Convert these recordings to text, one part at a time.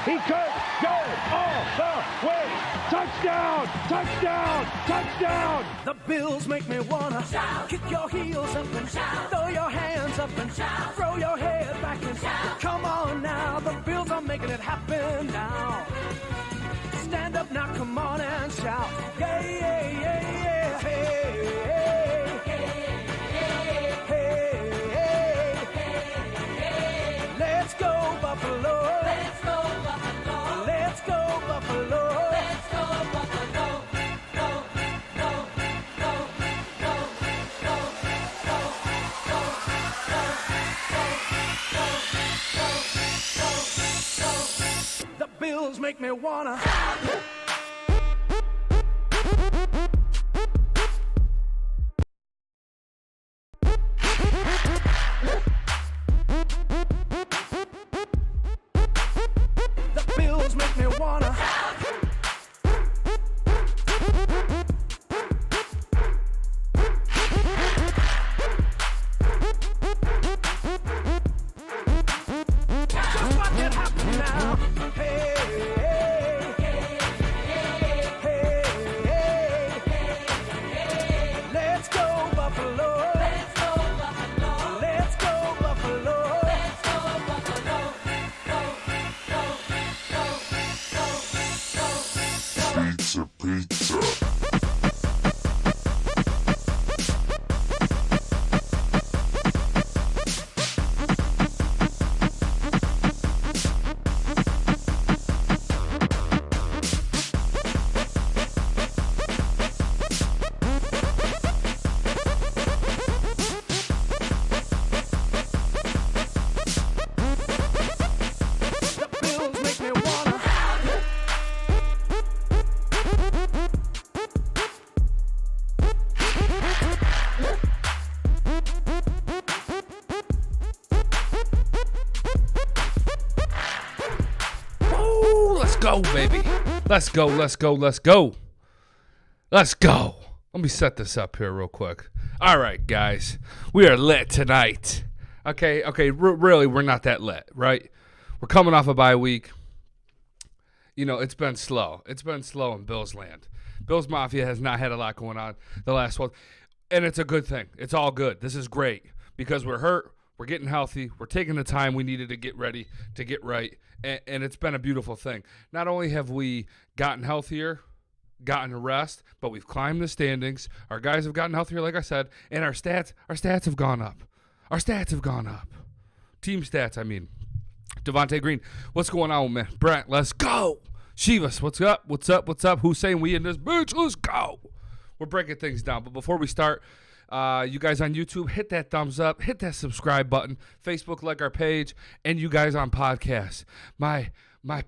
He could go all the way. Touchdown! Touchdown! Touchdown! The Bills make me wanna shout. Kick your heels up and shout. Throw your hands up and shout. Throw your head back and shout. Come on now, the Bills are making it happen now. Stand up now, come on and shout. Yeah, yeah, yeah, yeah. Hey, hey, hey, hey, hey. Let's go Buffalo. Let's go Buffalo. Let's go Buffalo. Let's go Buffalo. Go, go, go, go, go, go, go, go, go, go, go, go. The Bills make me wanna. The Bills make me wanna. Just watch it happen now. Hey, hey, hey, hey, hey. Let's go Buffalo. Let's go Buffalo. Let's go Buffalo. Let's go Buffalo. Go, go, go, go, go, go, go. Pizza. The Bills make me wanna. Ooh, let's go, baby. Let's go, let's go, let's go. Let's go. Let me set this up here real quick. All right, guys. We are lit tonight. Okay, really, we're not that lit, right? We're coming off a bye week. You know, it's been slow. It's been slow in Bills land. Bills Mafia has not had a lot going on the last 12. And it's a good thing. It's all good. This is great because we're hurt. We're getting healthy. We're taking the time we needed to get ready, to get right. And it's been a beautiful thing. Not only have we gotten healthier, gotten a rest, but we've climbed the standings. Our guys have gotten healthier, like I said, and our stats have gone up. Our stats have gone up. Team stats, I mean. Devontae Green, what's going on, man? Brent, let's go. Shivas, what's up? What's up? What's up? Who's saying we in this bitch? Let's go. We're breaking things down. But before we start, you guys on YouTube, hit that thumbs up, hit that subscribe button. Facebook, like our page, and you guys on podcast. My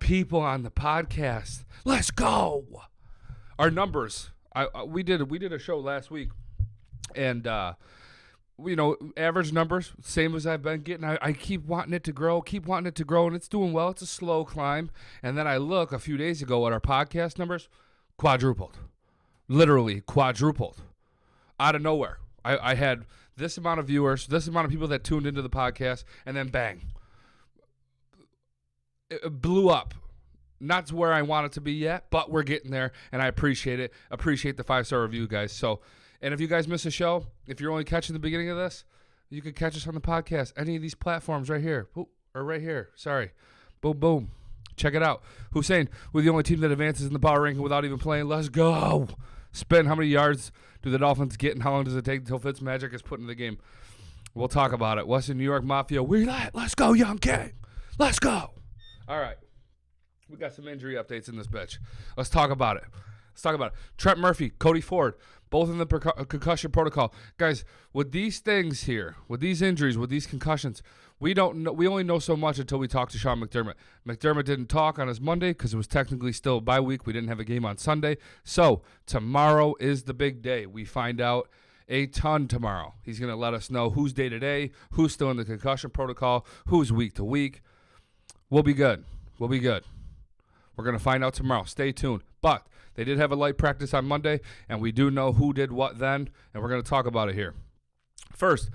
people on the podcast, let's go. Our numbers, we did a show last week, and average numbers, same as I've been getting. I keep wanting it to grow, and it's doing well. It's a slow climb. And then I look a few days ago at our podcast numbers, quadrupled, literally quadrupled, out of nowhere. I had this amount of viewers, this amount of people that tuned into the podcast, and then bang, it blew up. Not to where I want it to be yet, but we're getting there, and I appreciate it. Appreciate the 5-star review, guys. So, and if you guys miss a show, if you're only catching the beginning of this, you can catch us on the podcast, any of these platforms right here, or right here. Sorry, boom, boom. Check it out. Hussein, we're the only team that advances in the power ranking without even playing. Let's go. Spin. How many yards do the Dolphins get, and how long does it take until Fitzmagic is put in the game? We'll talk about it. Western New York Mafia, let's go, Young King. Let's go. All right. We got some injury updates in this bitch. Let's talk about it. Trent Murphy, Cody Ford, both in the concussion protocol. Guys, with these things here, with these injuries, with these concussions, we don't know. We only know so much until we talk to Sean McDermott. McDermott didn't talk on his Monday because it was technically still a bye week. We didn't have a game on Sunday. So tomorrow is the big day. We find out a ton tomorrow. He's going to let us know who's day-to-day, who's still in the concussion protocol, who's week-to-week. We'll be good. We're going to find out tomorrow. Stay tuned. But they did have a light practice on Monday, and we do know who did what then, and we're going to talk about it here. First,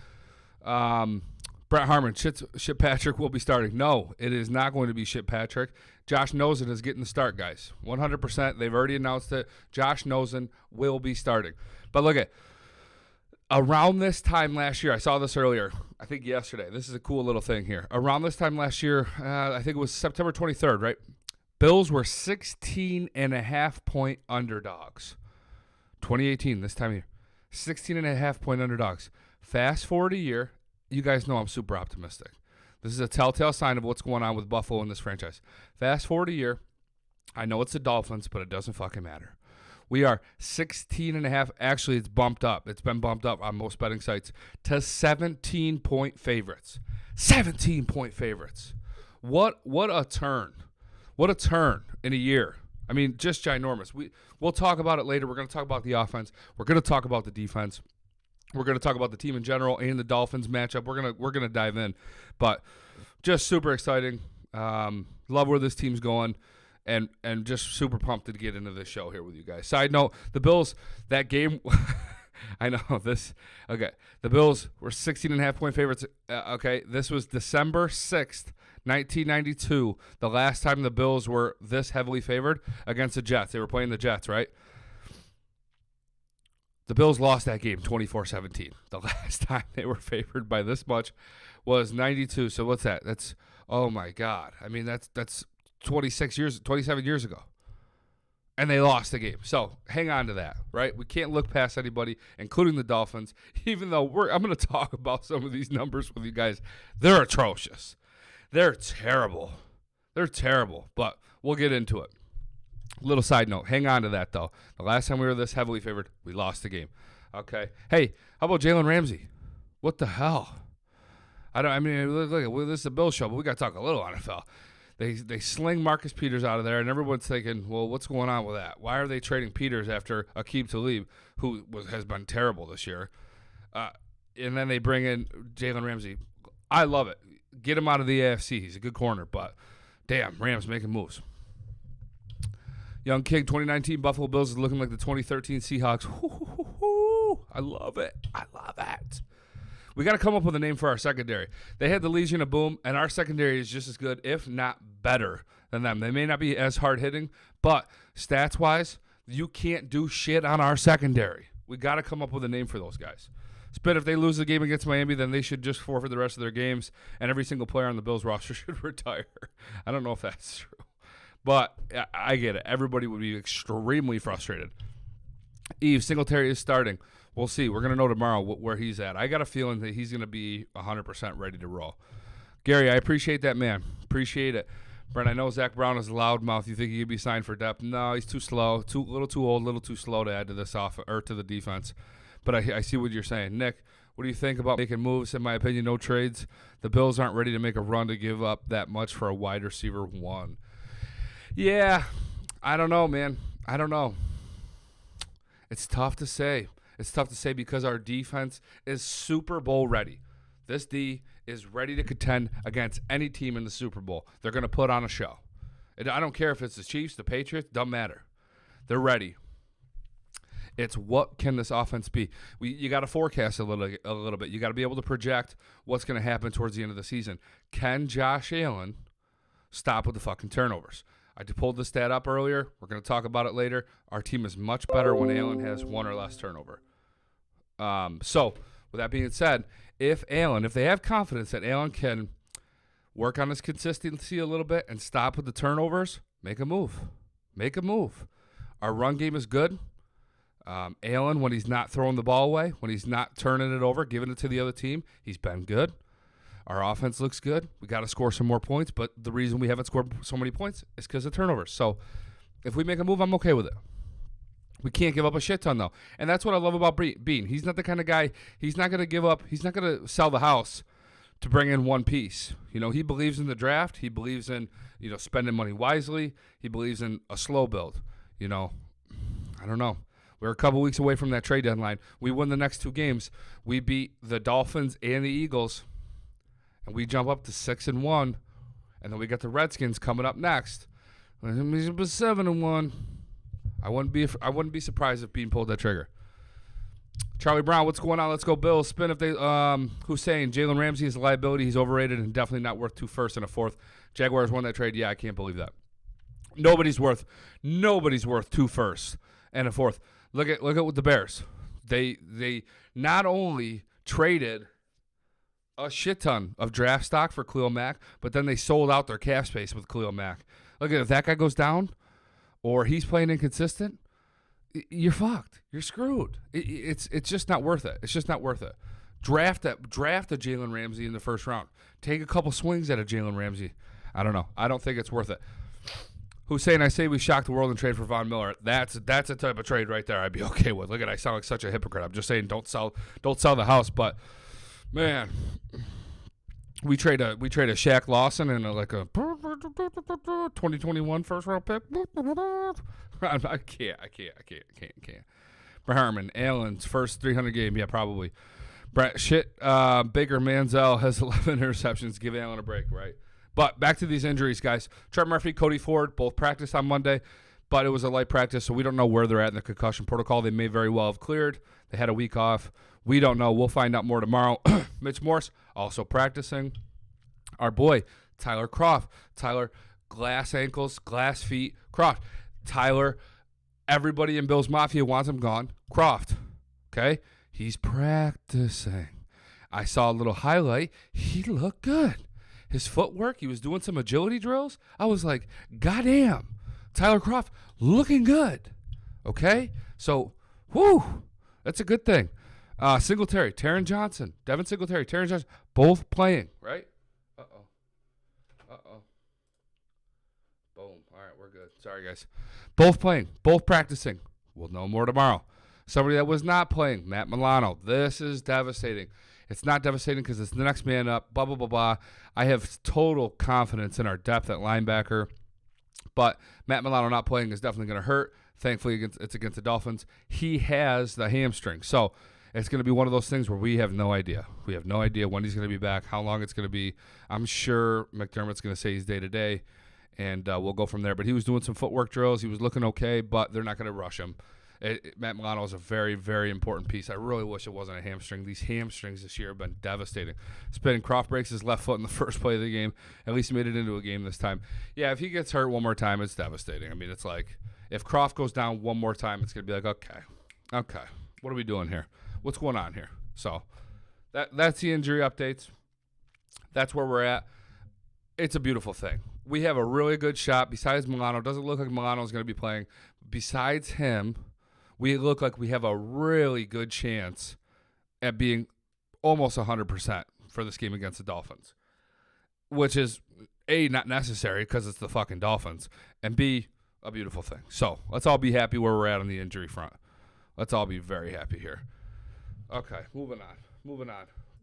Brett Harmon, Shit Patrick will be starting. No, it is not going to be Shit Patrick. Josh Nosen is getting the start, guys. 100%. They've already announced it. Josh Nosen will be starting. But look at around this time last year, I saw this earlier, I think yesterday. This is a cool little thing here. Around this time last year, I think it was September 23rd, right? Bills were 16.5-point underdogs. 2018, this time of year. 16.5-point underdogs. Fast forward a year. You guys know I'm super optimistic. This is a telltale sign of what's going on with Buffalo in this franchise. Fast forward a year. I know it's the Dolphins, but it doesn't fucking matter. We are 16.5. Actually, it's bumped up. It's been bumped up on most betting sites to 17-point favorites. 17-point favorites. What a turn. What a turn in a year. I mean, just ginormous. We'll talk about it later. We're going to talk about the offense. We're going to talk about the defense. We're going to talk about the team in general and the Dolphins matchup. We're gonna dive in, but just super exciting. Love where this team's going, and just super pumped to get into this show here with you guys. Side note: the Bills, that game. I know this. Okay, the Bills were 16.5-point favorites. Okay, this was December 6th, 1992. The last time the Bills were this heavily favored against the Jets. They were playing the Jets, right? The Bills lost that game 24-17. The last time they were favored by this much was 92. So what's that? That's, oh my God. I mean, that's 27 years ago. And they lost the game. So hang on to that, right? We can't look past anybody, including the Dolphins, even though I'm going to talk about some of these numbers with you guys. They're atrocious. They're terrible. They're terrible, but we'll get into it. Little side note. Hang on to that, though. The last time we were this heavily favored, we lost the game. Okay. Hey, how about Jalen Ramsey? What the hell? Look, this is a Bill show, but we got to talk a little NFL. They sling Marcus Peters out of there, and everyone's thinking, well, what's going on with that? Why are they trading Peters after Aqib Talib, who has been terrible this year? And then they bring in Jalen Ramsey. I love it. Get him out of the AFC. He's a good corner, but damn, Rams making moves. Young King, 2019 Buffalo Bills is looking like the 2013 Seahawks. I love it. I love it. We got to come up with a name for our secondary. They had the Legion of Boom, and our secondary is just as good, if not better, than them. They may not be as hard-hitting, but stats-wise, you can't do shit on our secondary. We got to come up with a name for those guys. But if they lose the game against Miami, then they should just forfeit the rest of their games, and every single player on the Bills roster should retire. I don't know if that's true. But I get it. Everybody would be extremely frustrated. Eve, Singletary is starting. We'll see. We're going to know tomorrow where he's at. I got a feeling that he's going to be 100% ready to roll. Gary, I appreciate that, man. Appreciate it. Brent, I know Zach Brown is a loudmouth. You think he could be signed for depth? No, he's too slow. A little too old, a little too slow to add to this to the defense. But I see what you're saying. Nick, what do you think about making moves? In my opinion, no trades. The Bills aren't ready to make a run to give up that much for a wide receiver one. Yeah, I don't know, man. I don't know. It's tough to say. It's tough to say because our defense is Super Bowl ready. This D is ready to contend against any team in the Super Bowl. They're going to put on a show. I don't care if it's the Chiefs, the Patriots, doesn't matter. They're ready. It's what can this offense be? You got to forecast a little bit. You got to be able to project what's going to happen towards the end of the season. Can Josh Allen stop with the fucking turnovers? I pulled the stat up earlier. We're going to talk about it later. Our team is much better when Allen has one or less turnover. So, with that being said, if they have confidence that Allen can work on his consistency a little bit and stop with the turnovers, make a move. Make a move. Our run game is good. Allen, when he's not throwing the ball away, when he's not turning it over, giving it to the other team, he's been good. Our offense looks good. We got to score some more points, but the reason we haven't scored so many points is because of turnovers. So if we make a move, I'm okay with it. We can't give up a shit ton, though. And that's what I love about Bean. He's not the kind of guy, he's not going to give up, he's not going to sell the house to bring in one piece. You know, he believes in the draft. He believes in, spending money wisely. He believes in a slow build. I don't know. We're a couple weeks away from that trade deadline. We win the next two games. We beat the Dolphins and the Eagles. And we jump up to 6-1, and then we got the Redskins coming up next. 7-1. I wouldn't be surprised if Bean pulled that trigger. Charlie Brown, what's going on? Let's go Bills. Spin if they Hussein, Jalen Ramsey is a liability. He's overrated and definitely not worth 2 firsts and a 4th. Jaguars won that trade. Yeah, I can't believe that. Nobody's worth 2 firsts and a 4th. Look at what the Bears. They not only traded a shit ton of draft stock for Khalil Mack, but then they sold out their cap space with Khalil Mack. Look at if that guy goes down or he's playing inconsistent, you're fucked. You're screwed. It's just not worth it. It's just not worth it. Draft a Jalen Ramsey in the first round. Take a couple swings at a Jalen Ramsey. I don't know. I don't think it's worth it. Hussein, I say we shock the world and trade for Von Miller. That's a type of trade right there I'd be okay with. Look at I sound like such a hypocrite. I'm just saying don't sell the house, but man, we trade a Shaq Lawson and a 2021 first round pick. I can't. Herman, Allen's first 300 game, yeah, probably. Baker Manziel has 11 interceptions. Give Allen a break, right? But back to these injuries, guys. Trent Murphy, Cody Ford, both practiced on Monday, but it was a light practice, so we don't know where they're at in the concussion protocol. They may very well have cleared. They had a week off. We don't know. We'll find out more tomorrow. Mitch Morse also practicing. Our boy, Tyler Croft. Tyler, glass ankles, glass feet. Croft. Tyler, everybody in Bills Mafia wants him gone. Croft, okay? He's practicing. I saw a little highlight. He looked good. His footwork, he was doing some agility drills. I was like, goddamn, Tyler Croft looking good, okay? So, whoo, that's a good thing. Singletary, Taron Johnson, Devin Singletary, Taron Johnson, both playing, right? Uh-oh. Boom. All right, we're good. Sorry, guys. Both playing, both practicing. We'll know more tomorrow. Somebody that was not playing, Matt Milano. This is devastating. It's not devastating because it's the next man up, blah, blah, blah, blah. I have total confidence in our depth at linebacker. But Matt Milano not playing is definitely going to hurt. Thankfully, it's against the Dolphins. He has the hamstring. So it's going to be one of those things where we have no idea. We have no idea when he's going to be back, how long it's going to be. I'm sure McDermott's going to say he's day-to-day, and we'll go from there. But he was doing some footwork drills. He was looking okay, but they're not going to rush him. Matt Milano is a very, very important piece. I really wish it wasn't a hamstring. These hamstrings this year have been devastating. Spinning Croft breaks his left foot in the first play of the game. At least he made it into a game this time. Yeah, if he gets hurt one more time, it's devastating. I mean, it's like if Croft goes down one more time, it's going to be like, okay, what are we doing here? What's going on here? So that's the injury updates. That's where we're at. It's a beautiful thing. We have a really good shot. Besides Milano, doesn't look like Milano is going to be playing. Besides him, we look like we have a really good chance at being almost 100% for this game against the Dolphins, which is, A, not necessary because it's the fucking Dolphins, and B, a beautiful thing. So let's all be happy where we're at on the injury front. Let's all be very happy here. Okay, moving on.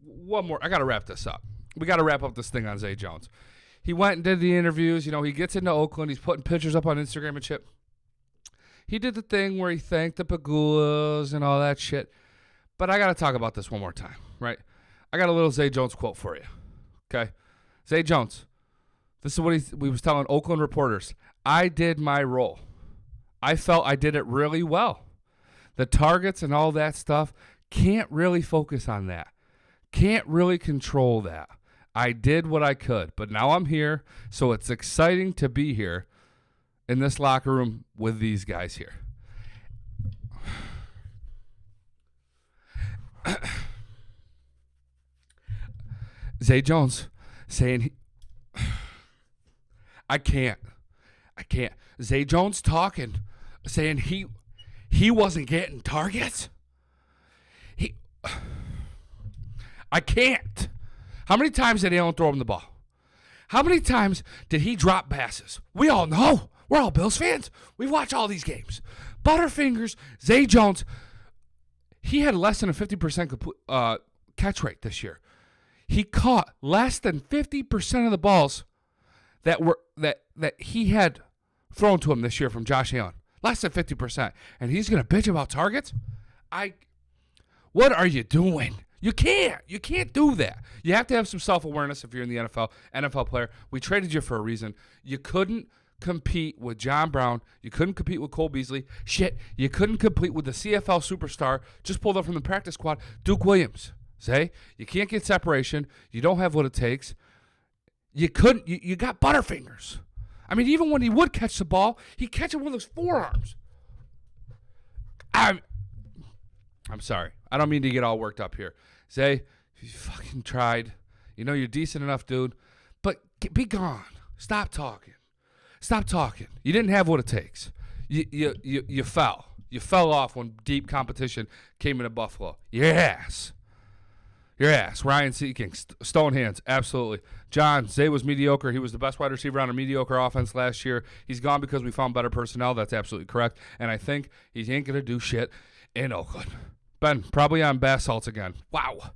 One more. I got to wrap this up. We got to wrap up this thing on Zay Jones. He went and did the interviews. You know, he gets into Oakland. He's putting pictures up on Instagram and shit. He did the thing where he thanked the Pagulas and all that shit. But I got to talk about this one more time, right? I got a little Zay Jones quote for you, okay? Zay Jones, this is what we was telling Oakland reporters. I did my role. I felt I did it really well. The targets and all that stuff, can't really focus on that. Can't really control that. I did what I could, but now I'm here, so it's exciting to be here in this locker room with these guys here. Zay Jones saying I can't. Zay Jones talking, saying he wasn't getting targets. I can't. How many times did Allen throw him the ball? How many times did he drop passes? We all know. We're all Bills fans. We watch all these games. Butterfingers, Zay Jones, he had less than a 50% catch rate this year. He caught less than 50% of the balls that he had thrown to him this year from Josh Allen. Less than 50%. And he's going to bitch about targets? What are you doing? You can't do that. You have to have some self-awareness if you're in the NFL player. We traded you for a reason. You couldn't compete with John Brown. You couldn't compete with Cole Beasley. Shit, you couldn't compete with the CFL superstar just pulled up from the practice squad, Duke Williams. Say, you can't get separation. You don't have what it takes. You couldn't. You got butterfingers. I mean, even when he would catch the ball, he'd catch it with his forearms. I'm sorry. I don't mean to get all worked up here. Zay, you fucking tried. You know you're decent enough, dude. But be gone. Stop talking. Stop talking. You didn't have what it takes. You fell. You fell off when deep competition came into Buffalo. Your ass. Ryan Seeking, stone hands, absolutely. John, Zay was mediocre. He was the best wide receiver on a mediocre offense last year. He's gone because we found better personnel. That's absolutely correct. And I think he ain't going to do shit in Oakland. Ben, probably on bath salts again. Wow.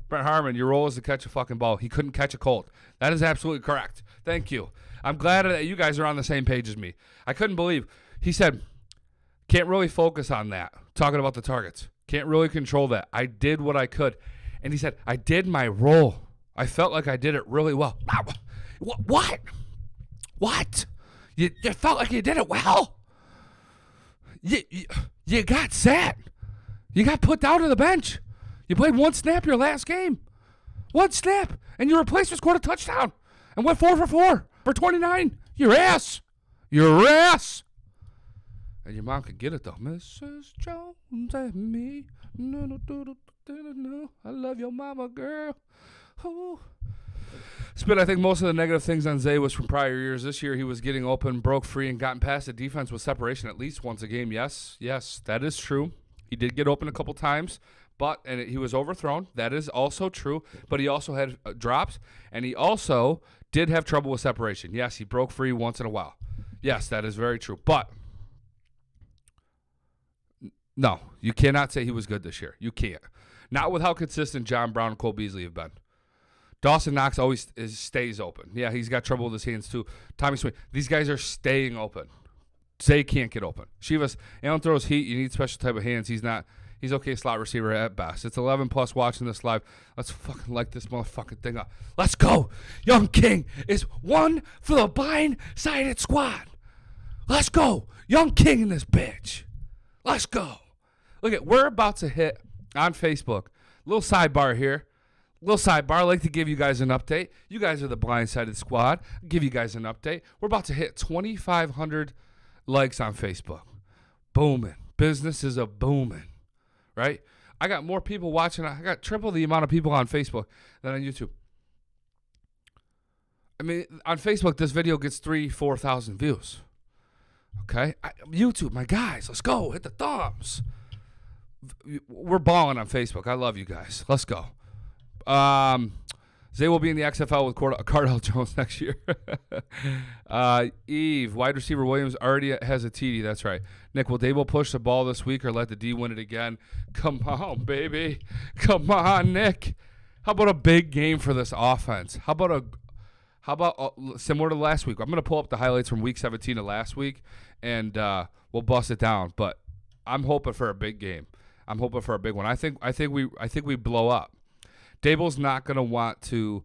Brent Harmon, your role is to catch a fucking ball. He couldn't catch a Colt. That is absolutely correct. Thank you. I'm glad that you guys are on the same page as me. I couldn't believe. He said, can't really focus on that. Talking about the targets. Can't really control that. I did what I could. And he said, I did my role. I felt like I did it really well. What? You felt like you did it well? You got sat. You got put down to the bench. You played one snap your last game. One snap. And your replacement scored a touchdown. And went 4 for 4 for 29. Your ass. And your mom could get it, though. Mrs. Jones and me. No. I love your mama, girl. Ooh. Spit, I think most of the negative things on Zay was from prior years. This year he was getting open, broke free, and gotten past the defense with separation at least once a game. Yes, that is true. He did get open a couple times, and he was overthrown. That is also true. But he also had drops, and he also did have trouble with separation. Yes, he broke free once in a while. Yes, that is very true. But no, you cannot say he was good this year. You can't. Not with how consistent John Brown and Cole Beasley have been. Dawson Knox always stays open. Yeah, he's got trouble with his hands too. Tommy Sweeney. These guys are staying open. Zay can't get open. Shivas, Allen throws heat. You need special type of hands. He's okay slot receiver at best. It's 11 plus watching this live. Let's fucking light this motherfucking thing up. Let's go. Young King is one for the Blindsided squad. Let's go. Young King in this bitch. Let's go. Look we're about to hit on Facebook. Little sidebar here. I like to give you guys an update. You guys are the Blindsided squad. I'll give you guys an update. We're about to hit 2,500 likes on Facebook. Booming. Business is a booming. Right? I got more people watching. I got triple the amount of people on Facebook than on YouTube. I mean, on Facebook, this video gets 3,000-4,000 views. Okay? YouTube, my guys, let's go. Hit the thumbs. We're balling on Facebook. I love you guys. Let's go. Zay will be in the XFL with Cardell Jones next year. Eve, wide receiver Williams already has a TD. That's right. Nick, will Dable push the ball this week or let the D win it again? Come on, baby. Come on, Nick. How about a big game for this offense? How about similar to last week? I'm going to pull up the highlights from week 17 of last week, and we'll bust it down. But I'm hoping for a big game. I'm hoping for a big one. I think we blow up. Dable's not going to want to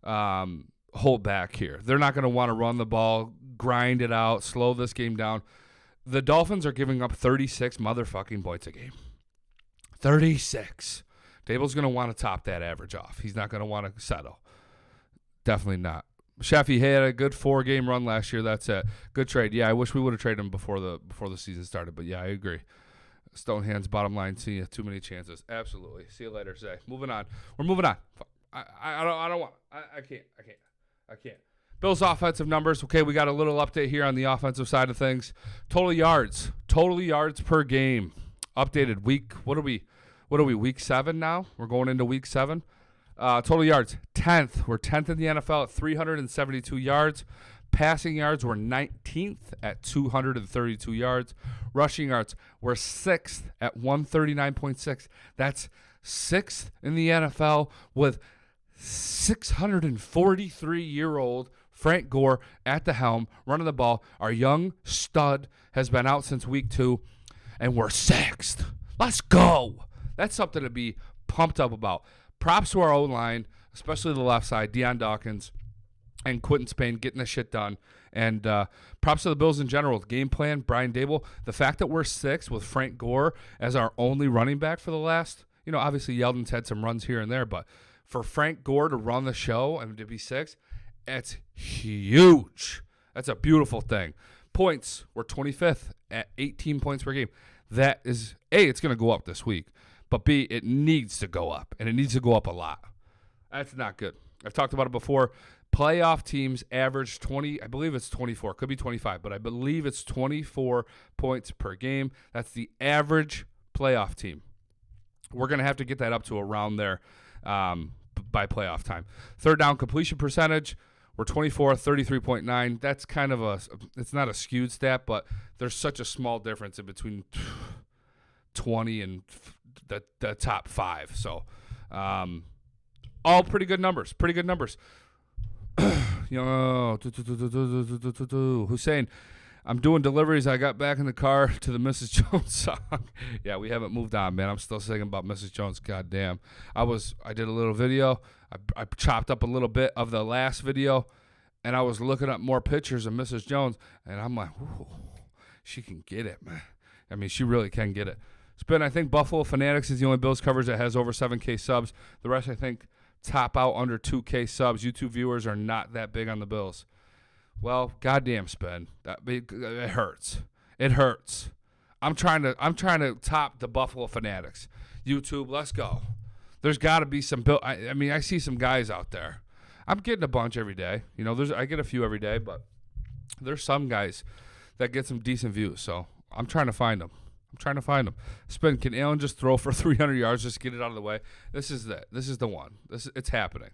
hold back here. They're not going to want to run the ball, grind it out, slow this game down. The Dolphins are giving up 36 motherfucking points a game. 36. Dable's going to want to top that average off. He's not going to want to settle. Definitely not. Sheffy had a good 4-game run last year. That's it. Good trade. Yeah, I wish we would have traded him before the season started, but yeah, I agree. Stonehands, bottom line, see you. Too many chances. Absolutely. See you later, Zay. Moving on. We're moving on. I don't want. I can't. Bills offensive numbers. Okay, we got a little update here on the offensive side of things. Total yards per game. Updated week. What are we? Week 7 now. We're going into week 7. Total yards 10th. We're 10th in the NFL at 372 yards. Passing yards were 19th at 232 yards. Rushing yards were 6th at 139.6. That's 6th in the NFL with 643-year-old Frank Gore at the helm running the ball. Our young stud has been out since week 2, and we're 6th. Let's go. That's something to be pumped up about. Props to our O-line, especially the left side, Deion Dawkins and Quentin Spain getting the shit done. And props to the Bills in general. Game plan, Brian Dable. The fact that we're 6 with Frank Gore as our only running back for the last, obviously Yeldon's had some runs here and there, but for Frank Gore to run the show and to be 6, it's huge. That's a beautiful thing. Points, we're 25th at 18 points per game. That is, A, it's going to go up this week, but B, it needs to go up, and it needs to go up a lot. That's not good. I've talked about it before. Playoff teams average 20, I believe it's 24, could be 25, but I believe it's 24 points per game. That's the average playoff team. We're going to have to get that up to around there by playoff time. Third down completion percentage, we're 24th, 33.9. That's kind of it's not a skewed stat, but there's such a small difference in between 20 and the top 5. So, all pretty good numbers. Hussein, I'm doing deliveries. I got back in the car to the Mrs. Jones song. Yeah, we haven't moved on, man. I'm still singing about Mrs. Jones. God damn. I did a little video. I chopped up a little bit of the last video, and I was looking up more pictures of Mrs. Jones, and I'm like, ooh, she can get it, man. I mean, she really can get it. Spin, I think Buffalo Fanatics is the only Bills coverage that has over 7K subs. The rest, I think, top out under 2K subs. YouTube viewers are not that big on the Bills. Well, goddamn, Spin. It hurts. It hurts. I'm trying to top the Buffalo Fanatics. YouTube, let's go. There's got to be some Bill. I mean, I see some guys out there. I'm getting a bunch every day. I get a few every day, but there's some guys that get some decent views. So I'm trying to find them. Spin, can Allen just throw for 300 yards, just get it out of the way? This is the one. It's happening.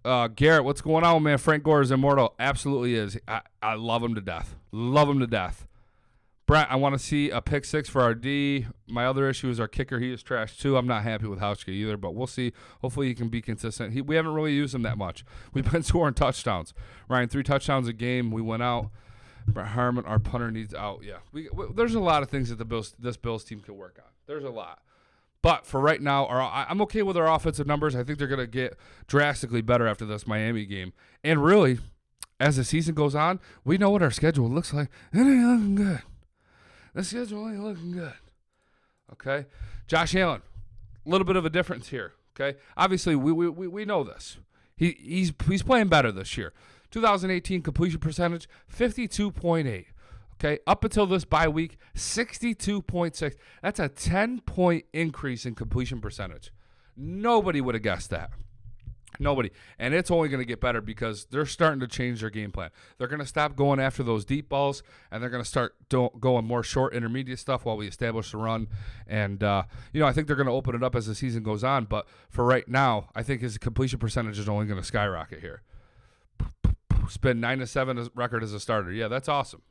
Garrett, what's going on, man? Frank Gore is immortal. Absolutely is. I love him to death. Brent, I want to see a pick 6 for our D. My other issue is our kicker. He is trash too. I'm not happy with Hauschka either, but we'll see. Hopefully he can be consistent. We haven't really used him that much. We've been scoring touchdowns. Ryan, 3 touchdowns a game. We went out. Brett Harmon, our punter, needs out. Yeah, there's a lot of things that this Bills team can work on. There's a lot. But for right now, I'm okay with our offensive numbers. I think they're going to get drastically better after this Miami game. And really, as the season goes on, we know what our schedule looks like. It ain't looking good. The schedule ain't looking good. Okay? Josh Allen, a little bit of a difference here. Okay? Obviously, we know this. He's playing better this year. 2018 completion percentage, 52.8. Okay, up until this bye week, 62.6. That's a 10-point increase in completion percentage. Nobody would have guessed that. Nobody. And it's only going to get better because they're starting to change their game plan. They're going to stop going after those deep balls, and they're going to start going more short, intermediate stuff while we establish the run. And, I think they're going to open it up as the season goes on. But for right now, I think his completion percentage is only going to skyrocket here. Spin 9-7 record as a starter. Yeah, that's awesome.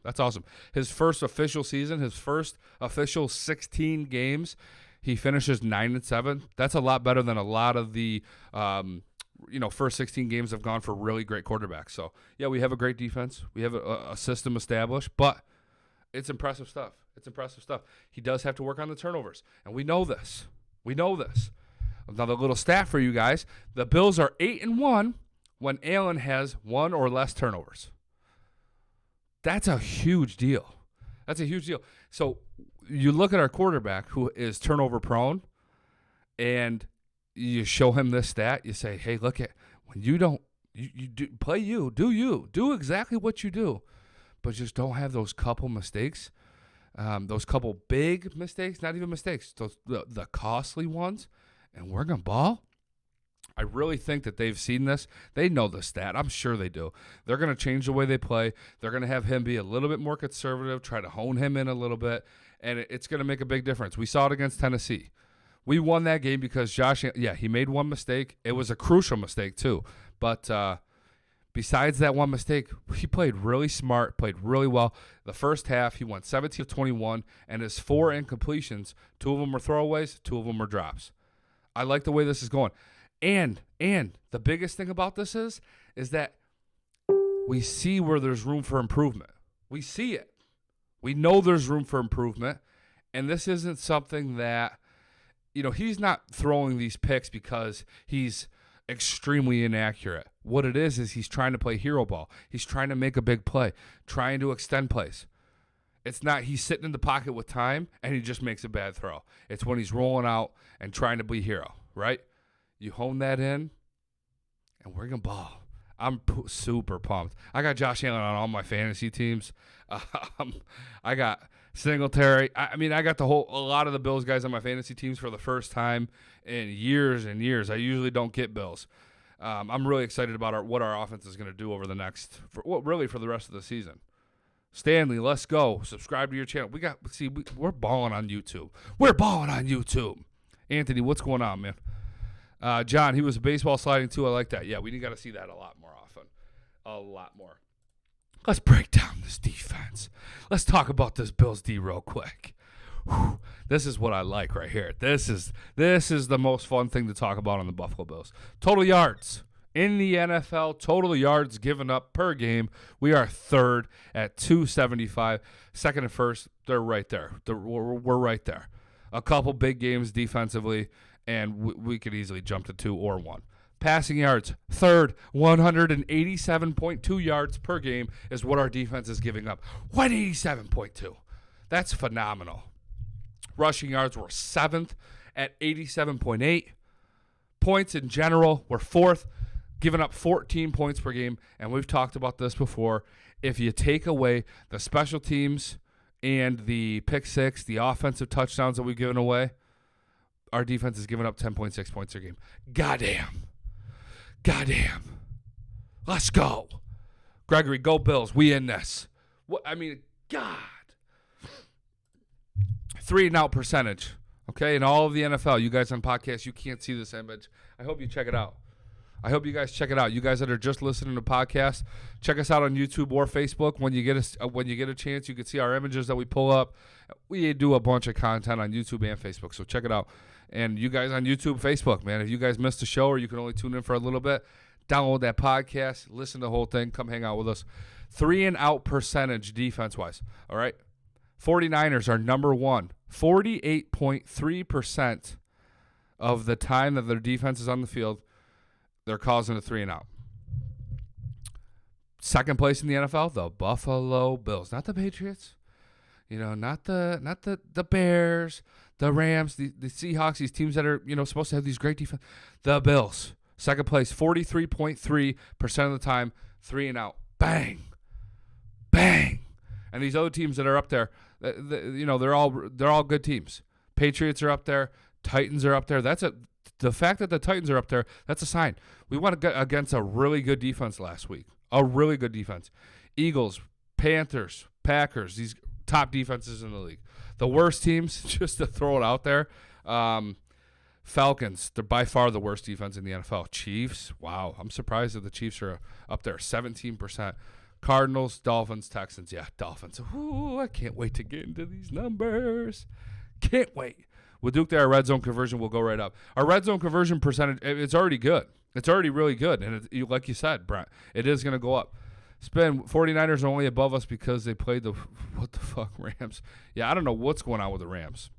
His first official season, his first official 16 games, he finishes 9-7. That's a lot better than a lot of the first 16 games have gone for really great quarterbacks. So yeah, we have a great defense. We have a system established, but it's impressive stuff. He does have to work on the turnovers, and we know this. Another little stat for you guys: the Bills are 8-1. When Allen has 1 or less turnovers. That's a huge deal. So you look at our quarterback who is turnover prone, and you show him this stat. You say, hey, look at when you don't, you do play do exactly what you do, but just don't have those couple mistakes, those couple big mistakes, not even mistakes, those the costly ones, and we're gonna ball. I really think that they've seen this. They know the stat. I'm sure they do. They're going to change the way they play. They're going to have him be a little bit more conservative, try to hone him in a little bit, and it's going to make a big difference. We saw it against Tennessee. We won that game because he made one mistake. It was a crucial mistake too. But besides that one mistake, he played really smart, played really well. The first half, he went 17 of 21, and his 4 incompletions, 2 of them were throwaways, 2 of them were drops. I like the way this is going. And the biggest thing about this is that we see where there's room for improvement. We see it. We know there's room for improvement. And this isn't something that, he's not throwing these picks because he's extremely inaccurate. What it is he's trying to play hero ball. He's trying to make a big play, trying to extend plays. It's not he's sitting in the pocket with time and he just makes a bad throw. It's when he's rolling out and trying to be hero, right? You hone that in, and we're going to ball. I'm super pumped. I got Josh Allen on all my fantasy teams. I got Singletary. I got a lot of the Bills guys on my fantasy teams for the first time in years and years. I usually don't get Bills. I'm really excited about what our offense is going to do over the for the rest of the season. Stanley, let's go. Subscribe to your channel. We're balling on YouTube. We're balling on YouTube. Anthony, what's going on, man? John, he was baseball sliding too. I like that. Yeah, we got to see that a lot more often. A lot more. Let's break down this defense. Let's talk about this Bills D real quick. Whew. This is what I like right here. This is the most fun thing to talk about on the Buffalo Bills. Total yards. In the NFL, total yards given up per game, we are third at 275. Second and first, they're right there. We're right there. A couple big games defensively, and we could easily jump to 2 or 1. Passing yards, third, 187.2 yards per game is what our defense is giving up. 187.2. That's phenomenal. Rushing yards, we're 7th at 87.8. Points in general, we're 4th. Giving up 14 points per game, and we've talked about this before. If you take away the special teams and the pick six, the offensive touchdowns that we've given away, our defense is giving up 10.6 points a game. Goddamn. Let's go. Gregory, go Bills. We in this. God. 3-and-out percentage. Okay, in all of the NFL, you guys on podcasts, you can't see this image. I hope you check it out. I hope you guys check it out. You guys that are just listening to podcasts, check us out on YouTube or Facebook. When you get a chance, you can see our images that we pull up. We do a bunch of content on YouTube and Facebook, so check it out. And you guys on YouTube, Facebook, man, if you guys missed the show or you can only tune in for a little bit, download that podcast, listen to the whole thing, come hang out with us. 3-and-out percentage defense-wise, all right? 49ers are number 1. 48.3% of the time that their defense is on the field, they're causing a 3-and-out. Second place in the NFL, the Buffalo Bills, not the Patriots. Not the Bears, the Rams, the Seahawks, these teams that are supposed to have these great defense. The Bills, second place, 43.3% of the time, 3-and-out. Bang, bang, and these other teams that are up there, they're all good teams. Patriots are up there, Titans are up there. The fact that the Titans are up there, that's a sign. We went against a really good defense last week. A really good defense. Eagles, Panthers, Packers, these top defenses in the league. The worst teams, just to throw it out there, Falcons, they're by far the worst defense in the NFL. Chiefs, wow. I'm surprised that the Chiefs are up there, 17%. Cardinals, Dolphins, Texans. Yeah, Dolphins. Ooh, I can't wait to get into these numbers. Can't wait. With Duke there, our red zone conversion will go right up. Our red zone conversion percentage, it's already good. It's already really good. And like you said, Brent, it is going to go up. 49ers are only above us because they played the Rams. Yeah, I don't know what's going on with the Rams.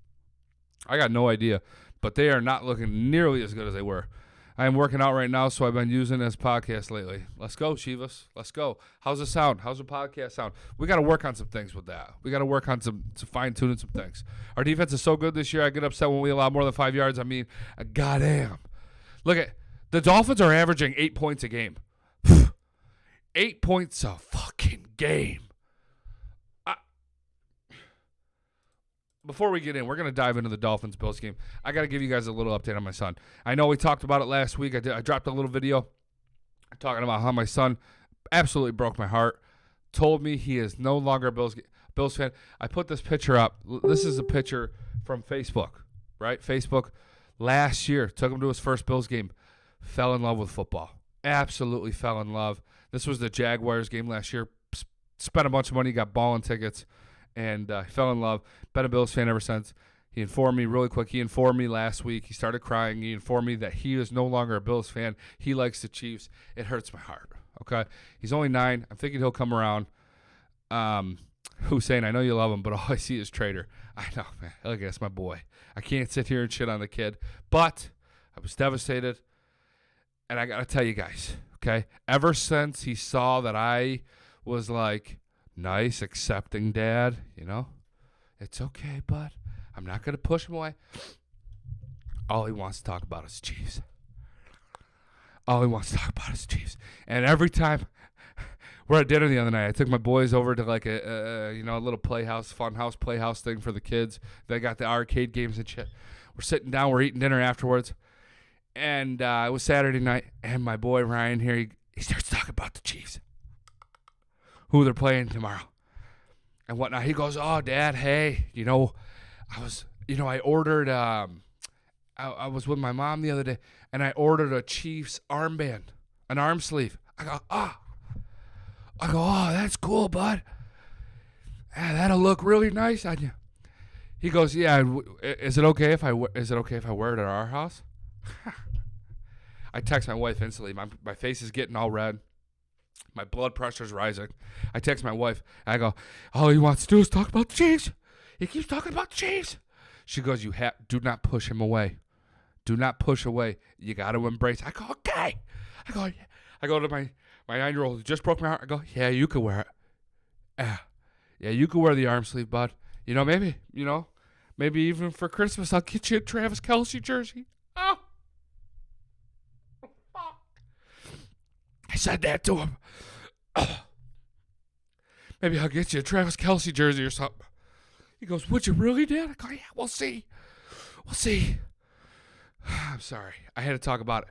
I got no idea. But they are not looking nearly as good as they were. I am working out right now, so I've been using this podcast lately. Let's go, Chivas. Let's go. How's the sound? How's the podcast sound? We got to work on some things with that. We got to work on some fine-tuning some things. Our defense is so good this year, I get upset when we allow more than 5 yards. Goddamn. Look at the Dolphins are averaging 8 points a game. 8 points a fucking game. Before we get in, we're going to dive into the Dolphins-Bills game. I got to give you guys a little update on my son. I know we talked about it last week. I dropped a little video talking about how my son absolutely broke my heart, told me he is no longer a Bills fan. I put this picture up. This is a picture from Facebook, right? Facebook last year, took him to his first Bills game, fell in love with football. Absolutely fell in love. This was the Jaguars game last year. Spent a bunch of money, got ballin' tickets. And fell in love. Been a Bills fan ever since. He informed me really quick. He informed me last week. He started crying. He informed me that he is no longer a Bills fan. He likes the Chiefs. It hurts my heart. Okay? He's only 9. I'm thinking he'll come around. Hussein, I know you love him, but all I see is Trader. I know, man. Look, that's my boy. I can't sit here and shit on the kid. But I was devastated. And I got to tell you guys, Okay? Ever since he saw that I was like nice, accepting dad, it's okay, bud. I'm not going to push him away. All he wants to talk about is Chiefs. All he wants to talk about is Chiefs. And every time we're at dinner the other night, I took my boys over to like a little playhouse, playhouse thing for the kids. They got the arcade games and shit. We're sitting down, we're eating dinner afterwards. And it was Saturday night, and my boy Ryan here, he starts talking about the Chiefs, who they're playing tomorrow, and whatnot. He goes, "Oh, Dad, hey, I ordered. I was with my mom the other day, and I ordered a Chiefs armband, an arm sleeve." I go, "Oh, that's cool, bud. That'll look really nice on you." He goes, "Yeah, is it okay if I wear it at our house?" I text my wife instantly. My face is getting all red. My blood pressure's rising. I text my wife. And I go, all he wants to do is talk about the Chiefs. He keeps talking about the Chiefs. She goes, do not push him away. Do not push away. You got to embrace. I go, okay. I go to my 9-year-old who just broke my heart. I go, yeah, you can wear it. Yeah, you can wear the arm sleeve, bud. Maybe even for Christmas I'll get you a Travis Kelce jersey. Oh. I said that to him. Maybe I'll get you a Travis Kelce jersey or something. He goes, would you really, Dad? I go, yeah, we'll see. I'm sorry. I had to talk about it.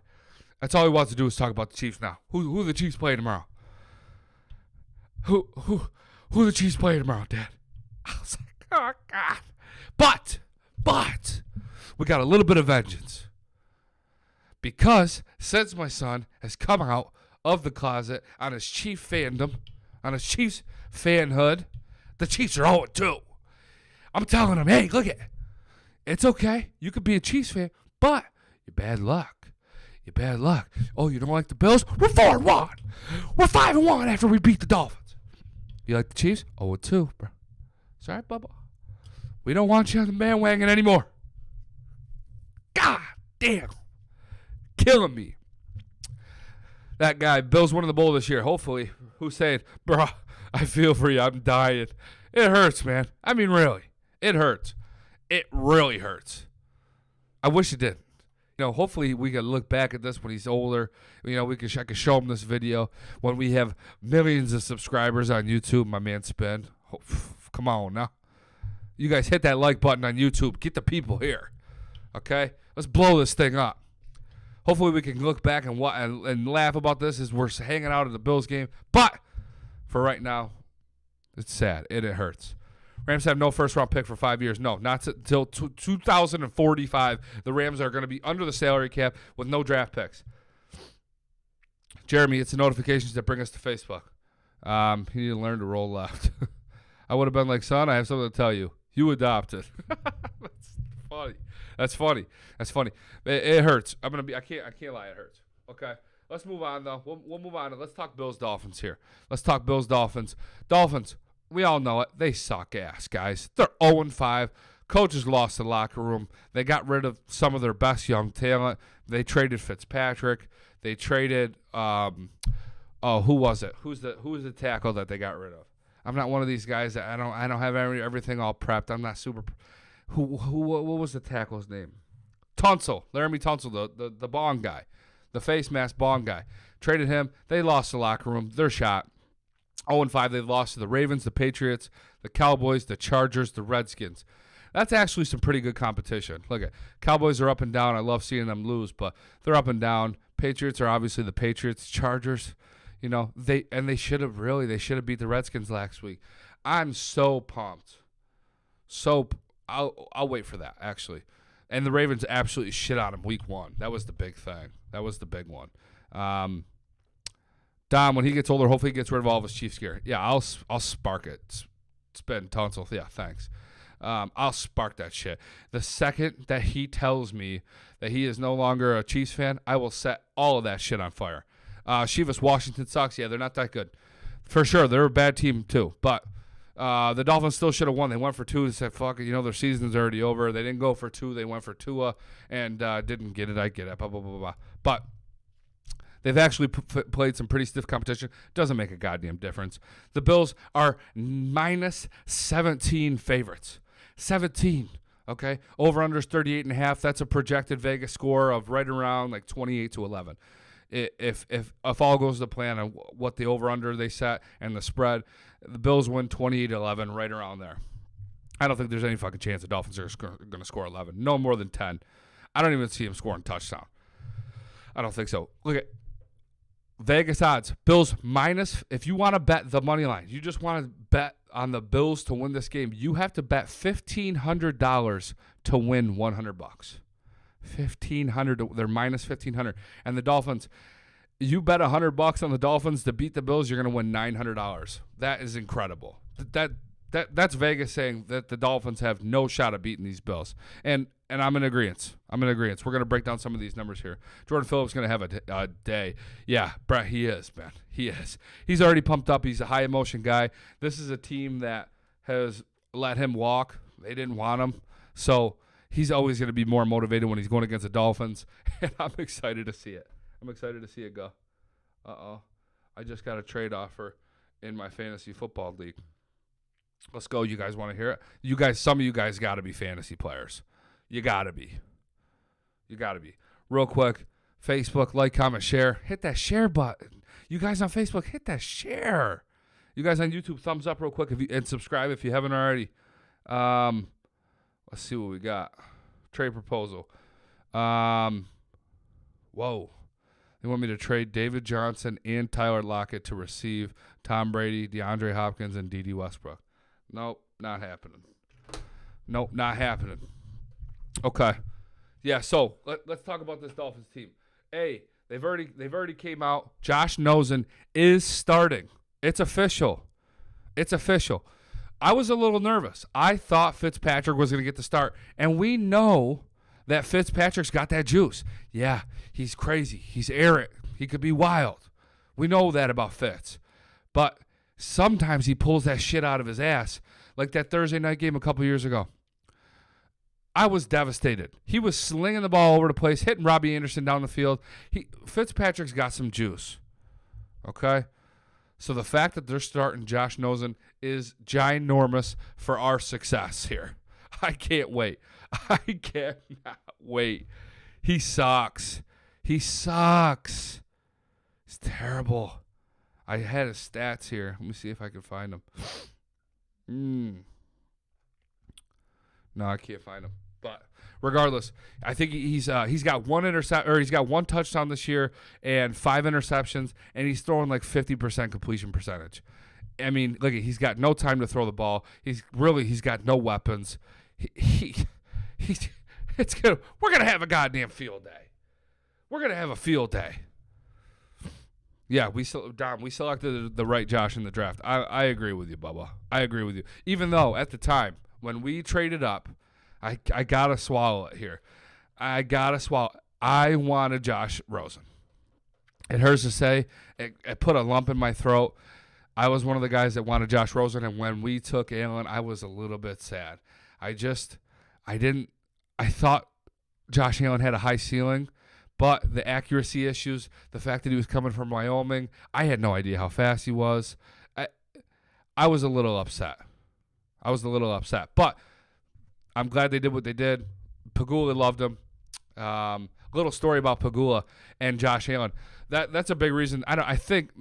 That's all he wants to do is talk about the Chiefs now. Who the Chiefs play tomorrow? Who the Chiefs play tomorrow, Dad? I was like, oh, God. But, we got a little bit of vengeance. Because since my son has come out of the closet on his Chief fandom, on his Chiefs fanhood, the Chiefs are 0-2. I'm telling him, hey, look it. It's okay. You could be a Chiefs fan, but you're bad luck. Oh, you don't like the Bills? We're 4-1. We're 5-1 after we beat the Dolphins. You like the Chiefs? 0-2, bro. Sorry, Bubba. We don't want you on the bandwagon anymore. God damn. Killing me. That guy, Bills winning the bowl this year. Hopefully. Hussein, bro, I feel for you. I'm dying. It hurts, man. I mean, really. It hurts. It really hurts. I wish it didn't. Hopefully we can look back at this when he's older. I can show him this video when we have millions of subscribers on YouTube. My man Spin. Come on now. You guys hit that like button on YouTube. Get the people here. Okay? Let's blow this thing up. Hopefully we can look back and laugh about this as we're hanging out at the Bills game. But for right now, it's sad. It hurts. Rams have no first-round pick for 5 years. No, not until 2045. The Rams are going to be under the salary cap with no draft picks. Jeremy, it's the notifications that bring us to Facebook. You need to learn to roll left. I would have been like, son, I have something to tell you. You adopted. That's funny. It hurts. I can't lie. It hurts. Okay. Let's move on though. We'll move on. Let's talk Bills Dolphins here. Let's talk Bills Dolphins. Dolphins. We all know it. They suck ass, guys. They're 0-5. Coaches lost the locker room. They got rid of some of their best young talent. They traded Fitzpatrick. They traded who was it? Who's the tackle that they got rid of? I'm not one of these guys that I don't have everything all prepped. I'm not super. What was the tackle's name? Tunsil, Laramie Tunsil, the Bong guy, the face mask Bong guy. Traded him. They lost the locker room. They're shot. 0-5. They lost to the Ravens, the Patriots, the Cowboys, the Chargers, the Redskins. That's actually some pretty good competition. Look at Cowboys are up and down. I love seeing them lose, but they're up and down. Patriots are obviously the Patriots. Chargers, they should have beat the Redskins last week. I'm so pumped. I'll wait for that actually. And the Ravens absolutely shit on him week 1. That was the big thing. That was the big one. Dom, when he gets older, hopefully he gets rid of all of his Chiefs gear. Yeah, I'll spark it. Spin Tunsil. Yeah, thanks. I'll spark that shit. The second that he tells me that he is no longer a Chiefs fan, I will set all of that shit on fire. Chivas Washington sucks. Yeah, they're not that good. For sure, they're a bad team too. But the Dolphins still should have won. They went for 2 and said, fuck it, their season's already over. They didn't go for 2. They went for Tua and didn't get it. I get it. Blah, blah, blah, blah. But They've actually played some pretty stiff competition. Doesn't make a goddamn difference. The Bills are minus 17 favorites. 17. Okay, over/under is 38.5. That's a projected Vegas score of right around like 28-11. If all goes to plan on what the over/under they set and the spread, the Bills win 28-11, right around there. I don't think there's any fucking chance the Dolphins are going to score 11. No more than 10. I don't even see them scoring touchdown. I don't think so. Look at Vegas odds. Bills minus. If you want to bet the money line, you just want to bet on the Bills to win this game, you have to bet $1,500 to win $100. $1,500. They're minus $1,500. And the Dolphins, you bet $100 on the Dolphins to beat the Bills, you're going to win $900. That is incredible. That's Vegas saying that the Dolphins have no shot at beating these Bills. And I'm in agreement. We're going to break down some of these numbers here. Jordan Phillips going to have a day. Yeah, Brett, he is, man. He is. He's already pumped up. He's a high-emotion guy. This is a team that has let him walk. They didn't want him. So he's always going to be more motivated when he's going against the Dolphins. And I'm excited to see it. I'm excited to see it go. Uh-oh. I just got a trade offer in my fantasy football league. Let's go. You guys want to hear it? Some of you guys got to be fantasy players. You got to be. Real quick, Facebook, like, comment, share. Hit that share button. You guys on Facebook, hit that share. You guys on YouTube, thumbs up real quick and subscribe if you haven't already. Let's see what we got. Trade proposal. Whoa. They want me to trade David Johnson and Tyler Lockett to receive Tom Brady, DeAndre Hopkins, and D.D. Westbrook. Nope, not happening. Okay. Yeah, so let's talk about this Dolphins team. They've already came out. Josh Rosen is starting. It's official. I was a little nervous. I thought Fitzpatrick was going to get the start, and we know that Fitzpatrick's got that juice. Yeah, he's crazy. He's errant. He could be wild. We know that about Fitz. But sometimes he pulls that shit out of his ass, like that Thursday night game a couple years ago. I was devastated. He was slinging the ball over the place, hitting Robbie Anderson down the field. Fitzpatrick's got some juice. Okay? So the fact that they're starting Josh Rosen is ginormous for our success here. I can't wait. I cannot wait. He sucks. He's terrible. I had his stats here. Let me see if I can find them. No, I can't find them. But regardless, I think he's got he's got one touchdown this year and 5 interceptions, and he's throwing like 50% completion percentage. I mean, look, he's got no time to throw the ball. He's got no weapons. We're gonna have a goddamn field day. We're gonna have a field day. Yeah, we selected the right Josh in the draft. I agree with you, Bubba. I agree with you. Even though at the time when we traded up, I gotta swallow it here. I wanted Josh Rosen. It hurts to say. It put a lump in my throat. I was one of the guys that wanted Josh Rosen, and when we took Allen, I was a little bit sad. I thought Josh Allen had a high ceiling, but the accuracy issues, the fact that he was coming from Wyoming, I had no idea how fast he was. I was a little upset. But I'm glad they did what they did. Pagula loved him. Little story about Pagula and Josh Allen. That's a big reason. I think,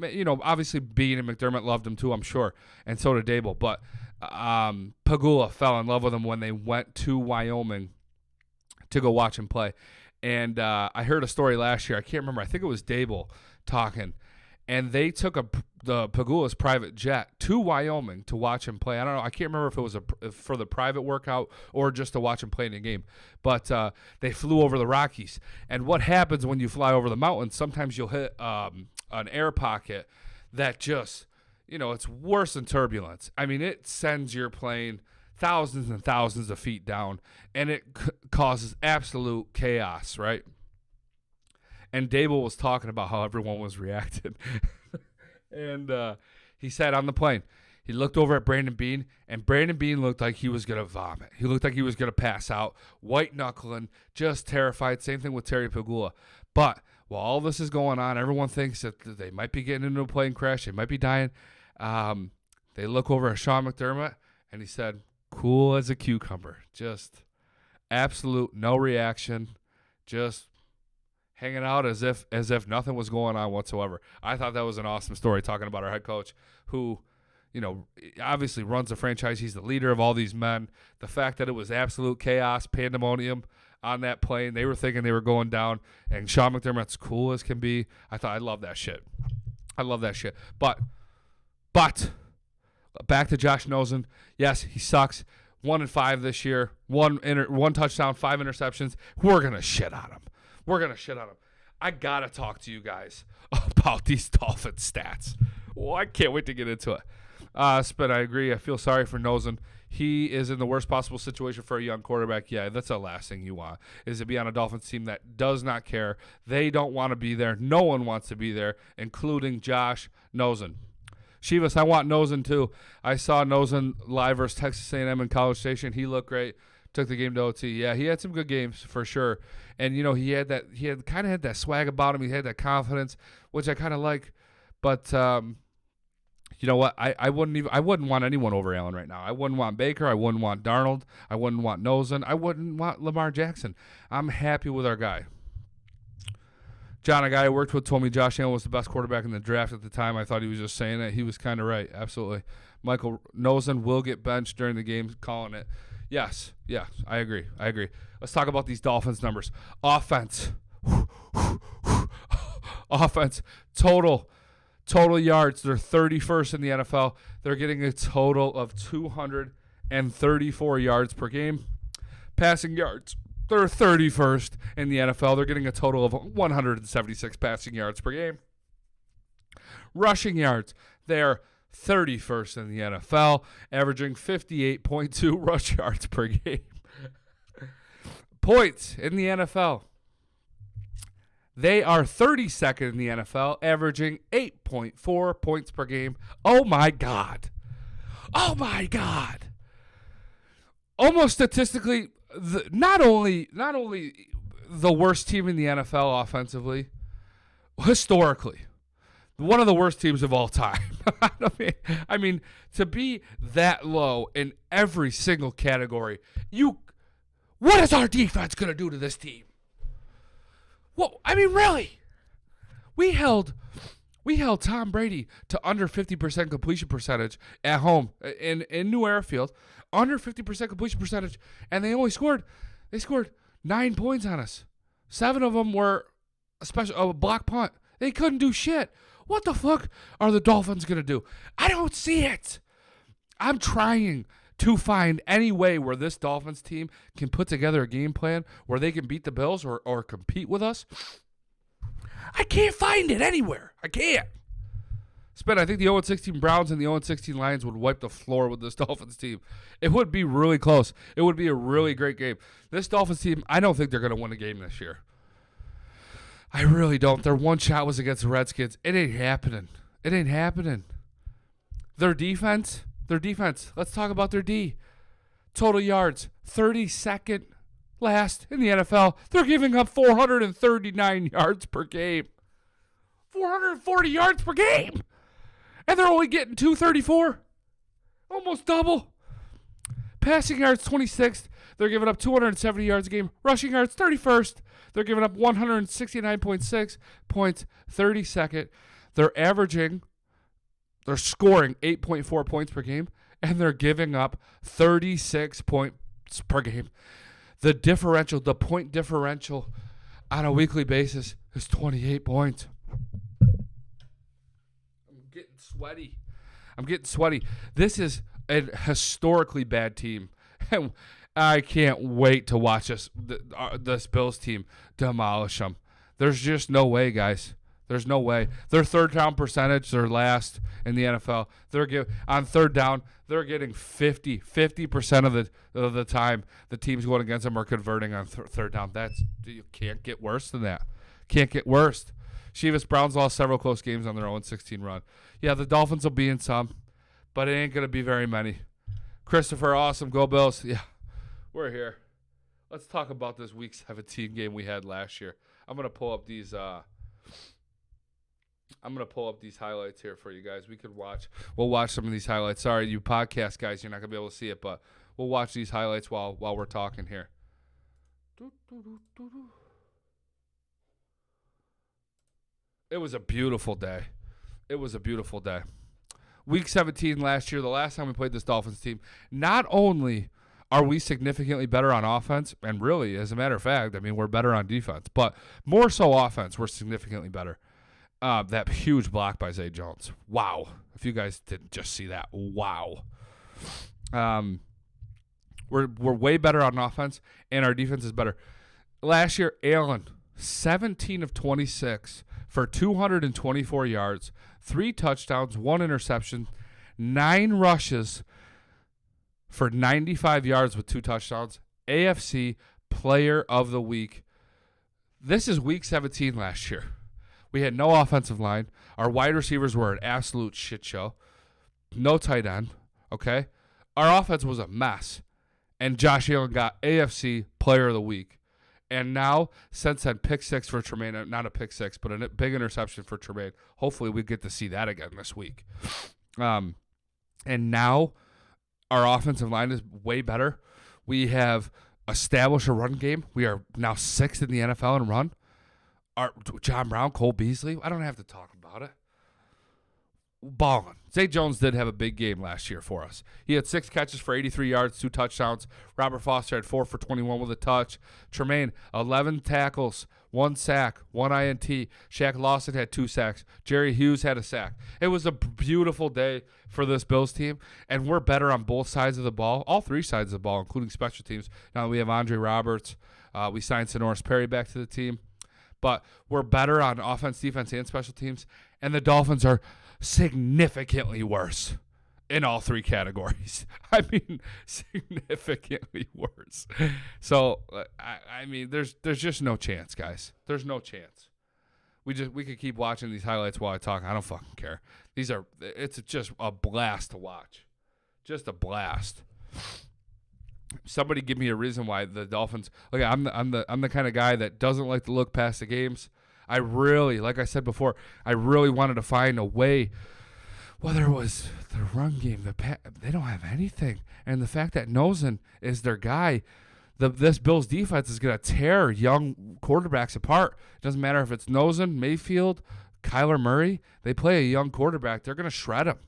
obviously Bean and McDermott loved him too, I'm sure, and so did Dable. But Pagula fell in love with him when they went to Wyoming to go watch him play. And I heard a story last year. I can't remember. I think it was Dable talking. And they took the Pagula's private jet to Wyoming to watch him play. I don't know. I can't remember if it was for the private workout or just to watch him play in a game. But they flew over the Rockies. And what happens when you fly over the mountains, sometimes you'll hit an air pocket that just, it's worse than turbulence. I mean, it sends your plane thousands and thousands of feet down, and it causes absolute chaos, right? And Dable was talking about how everyone was reacting. And he said on the plane, he looked over at Brandon Bean, and Brandon Bean looked like he was going to vomit. He looked like he was going to pass out, white-knuckling, just terrified. Same thing with Terry Pagula. But while all this is going on, everyone thinks that they might be getting into a plane crash. They might be dying. They look over at Sean McDermott, and he said, cool as a cucumber. Just absolute no reaction. Just hanging out as if nothing was going on whatsoever. I thought that was an awesome story, talking about our head coach who, obviously runs the franchise. He's the leader of all these men. The fact that it was absolute chaos, pandemonium on that plane. They were thinking they were going down, and Sean McDermott's cool as can be. I love that shit. I love that shit. But back to Josh Nosen. Yes, he sucks. 1-5 this year. One touchdown, 5 interceptions. We're gonna shit on him. I gotta talk to you guys about these Dolphins stats. Well, I can't wait to get into it. But I agree. I feel sorry for Nosen. He is in the worst possible situation for a young quarterback. Yeah, that's the last thing you want, is to be on a Dolphins team that does not care. They don't want to be there. No one wants to be there, including Josh Nosen. Shivas, I want Nosen too. I saw Nosen live versus Texas A&M in College Station. He looked great. Took the game to OT. Yeah, he had some good games for sure. And he had kind of had that swag about him. He had that confidence, which I kind of like. But you know what? I wouldn't want anyone over Allen right now. I wouldn't want Baker. I wouldn't want Darnold. I wouldn't want Nosen. I wouldn't want Lamar Jackson. I'm happy with our guy. John, a guy I worked with, told me Josh Allen was the best quarterback in the draft at the time. I thought he was just saying it. He was kind of right. Absolutely. Michael Nosen will get benched during the game, calling it. Yes, I agree. Let's talk about these Dolphins numbers. Offense. Offense. Total yards. They're 31st in the NFL. They're getting a total of 234 yards per game. Passing yards. They're 31st in the NFL. They're getting a total of 176 passing yards per game. Rushing yards. They're 31st in the NFL, averaging 58.2 rush yards per game. Points in the NFL. They are 32nd in the NFL, averaging 8.4 points per game. Oh, my God. Almost statistically, not only the worst team in the NFL offensively, historically, one of the worst teams of all time. I mean, to be that low in every single category, what is our defense going to do to this team? Well, I mean, really, we held Tom Brady to under 50% completion percentage at home in New Era Field, under 50% completion percentage, and they scored 9 points on us. 7 of them were a block punt. They couldn't do shit. What the fuck are the Dolphins going to do? I don't see it. I'm trying to find any way where this Dolphins team can put together a game plan where they can beat the Bills or compete with us. I can't find it anywhere. I can't. I think the 0-16 Browns and the 0-16 Lions would wipe the floor with this Dolphins team. It would be really close. It would be a really great game. This Dolphins team, I don't think they're going to win a game this year. I really don't. Their one shot was against the Redskins. It ain't happening. Their defense. Let's talk about their D. Total yards, 32nd last in the NFL. They're giving up 439 yards per game. 440 yards per game. And they're only getting 234. Almost double. Passing yards, 26th. They're giving up 270 yards a game. Rushing yards, 31st. They're giving up 169.6 points, 32nd. They're scoring 8.4 points per game, and they're giving up 36 points per game. The point differential on a weekly basis is 28 points. I'm getting sweaty. This is a historically bad team. And I can't wait to watch this Bills team demolish them. There's just no way, guys. There's no way. Their third down percentage, they're last in the NFL. On third down, they're getting 50% of the time the teams going against them are converting on third down. You can't get worse than that. Can't get worse. Chivas Browns lost several close games on their 0-16 run. Yeah, the Dolphins will be in some, but it ain't going to be very many. Christopher, awesome. Go Bills. Yeah, we're here. Let's talk about this Week 17 game we had last year. I'm going to pull up these I'm going to pull up these highlights here for you guys. We'll watch some of these highlights. Sorry, you podcast guys, you're not going to be able to see it, but we'll watch these highlights while we're talking here. It was a beautiful day. Week 17 last year, the last time we played this Dolphins team, not only are we significantly better on offense, and really, as a matter of fact, I mean, we're better on defense, but more so offense, we're significantly better. That huge block by Zay Jones. Wow. If you guys didn't just see that, wow. We're way better on offense, and our defense is better. Last year, Allen, 17 of 26 for 224 yards, 3 touchdowns, 1 interception, 9 rushes for 95 yards with 2 touchdowns. AFC Player of the Week. This is week 17 last year. We had no offensive line. Our wide receivers were an absolute shit show. No tight end, okay? Our offense was a mess. And Josh Allen got AFC Player of the Week. And now, since then, pick 6 for Tremaine. Not a pick 6, but a big interception for Tremaine. Hopefully we get to see that again this week. And now our offensive line is way better. We have established a run game. We are now 6th in the NFL in run. John Brown, Cole Beasley, I don't have to talk about it. Balling. Zay Jones did have a big game last year for us. He had 6 catches for 83 yards, 2 touchdowns. Robert Foster had 4 for 21 with a touch. Tremaine, 11 tackles, 1 sack, 1 INT. Shaq Lawson had 2 sacks. Jerry Hughes had a sack. It was a beautiful day for this Bills team, and we're better on both sides of the ball, all 3 sides of the ball, including special teams. Now we have Andre Roberts. We signed Sonoris Perry back to the team. But we're better on offense, defense, and special teams. And the Dolphins are significantly worse in all 3 categories. I mean, significantly worse. So, I mean, there's just no chance, guys. There's no chance. We could keep watching these highlights while I talk. I don't fucking care. It's just a blast to watch. Just a blast. Somebody give me a reason why the Dolphins. Look, I'm the kind of guy that doesn't like to look past the games. I really, like I said before, I really wanted to find a way. Whether it was the run game, they don't have anything, and the fact that Nosen is their guy, this Bills defense is going to tear young quarterbacks apart. It doesn't matter if it's Nosen, Mayfield, Kyler Murray. They play a young quarterback. They're going to shred him.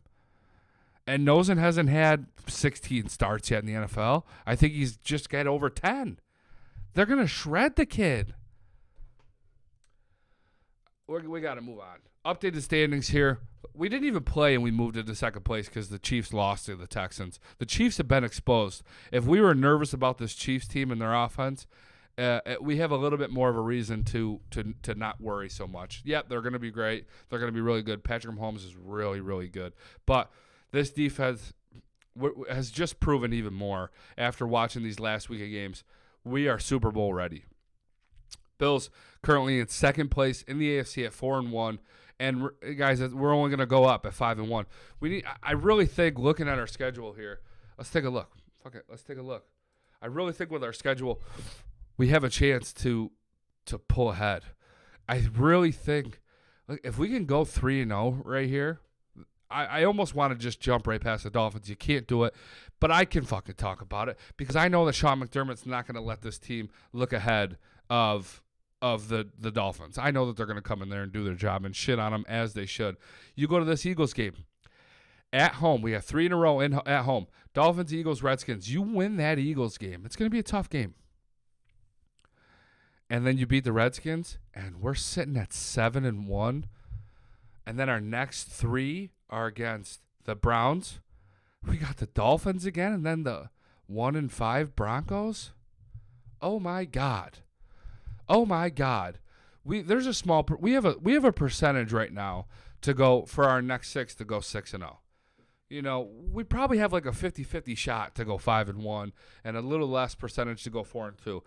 And Nosen hasn't had 16 starts yet in the NFL. I think he's just got over 10. They're going to shred the kid. We got to move on. Updated standings here. We didn't even play, and we moved into second place because the Chiefs lost to the Texans. The Chiefs have been exposed. If we were nervous about this Chiefs team and their offense, we have a little bit more of a reason to not worry so much. Yep, they're going to be great. They're going to be really good. Patrick Mahomes is really, really good. But this defense has just proven even more after watching these last week of games. We are Super Bowl ready. Bills currently in second place in the AFC at 4-1, and guys, we're only going to go up at 5-1. I really think, looking at our schedule here, let's take a look. Fuck it, let's take a look. I really think with our schedule, we have a chance to pull ahead. I really think, if we can go 3-0 right here. I almost want to just jump right past the Dolphins. You can't do it, but I can fucking talk about it because I know that Sean McDermott's not going to let this team look ahead of the Dolphins. I know that they're going to come in there and do their job and shit on them as they should. You go to this Eagles game. At home, we have 3 in a row at home. Dolphins, Eagles, Redskins. You win that Eagles game. It's going to be a tough game. And then you beat the Redskins, and we're sitting at 7-1. And then our next 3 are against the Browns. We got the Dolphins again, and then the 1-5 Broncos. Oh my God! Oh my God! We have a percentage right now to go for our next 6 to go 6-0. You know, we probably have like a 50-50 shot to go 5-1, and a little less percentage to go 4-2.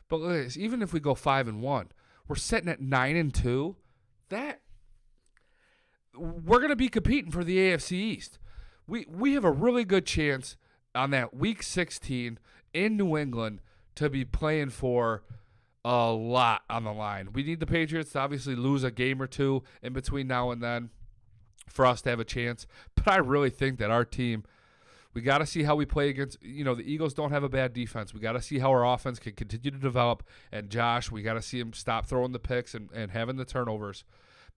But look at this, even if we go 5-1, we're sitting at 9-2. That. We're going to be competing for the AFC East. We have a really good chance on that Week 16 in New England to be playing for a lot on the line. We need the Patriots to obviously lose a game or two in between now and then for us to have a chance. But I really think that our team, we got to see how we play against, the Eagles don't have a bad defense. We got to see how our offense can continue to develop. And Josh, we got to see him stop throwing the picks and having the turnovers.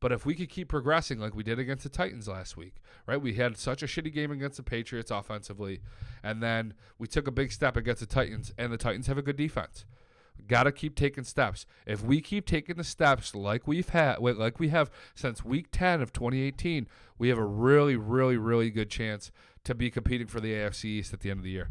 But if we could keep progressing like we did against the Titans last week, right? We had such a shitty game against the Patriots offensively, and then we took a big step against the Titans, and the Titans have a good defense. Got to keep taking steps. If we keep taking the steps like we have since week 10 of 2018, we have a really, really, really good chance to be competing for the AFC East at the end of the year.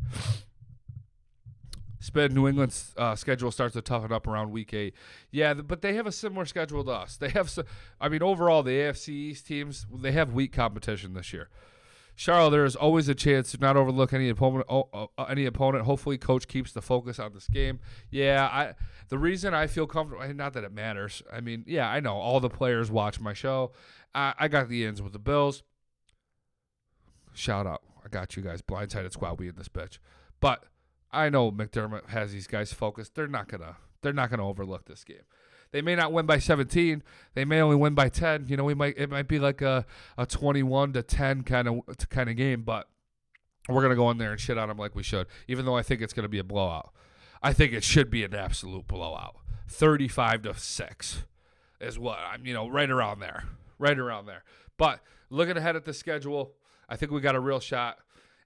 New England's schedule starts to toughen up around week 8. Yeah, but they have a similar schedule to us. They have, overall, the AFC East teams, they have weak competition this year. Charlotte, there is always a chance to not overlook any opponent. Hopefully, coach keeps the focus on this game. Yeah, the reason I feel comfortable, not that it matters. I know all the players watch my show. I got the ins with the Bills. Shout out, I got you guys. Blindsided squad, we in this bitch. But I know McDermott has these guys focused. They're not gonna overlook this game. They may not win by 17. They may only win by 10. It might be like a 21-10 kind of game, but we're gonna go in there and shit on them like we should. Even though I think it's gonna be a blowout. I think it should be an absolute blowout. 35-6 is what right around there. But looking ahead at the schedule, I think we got a real shot.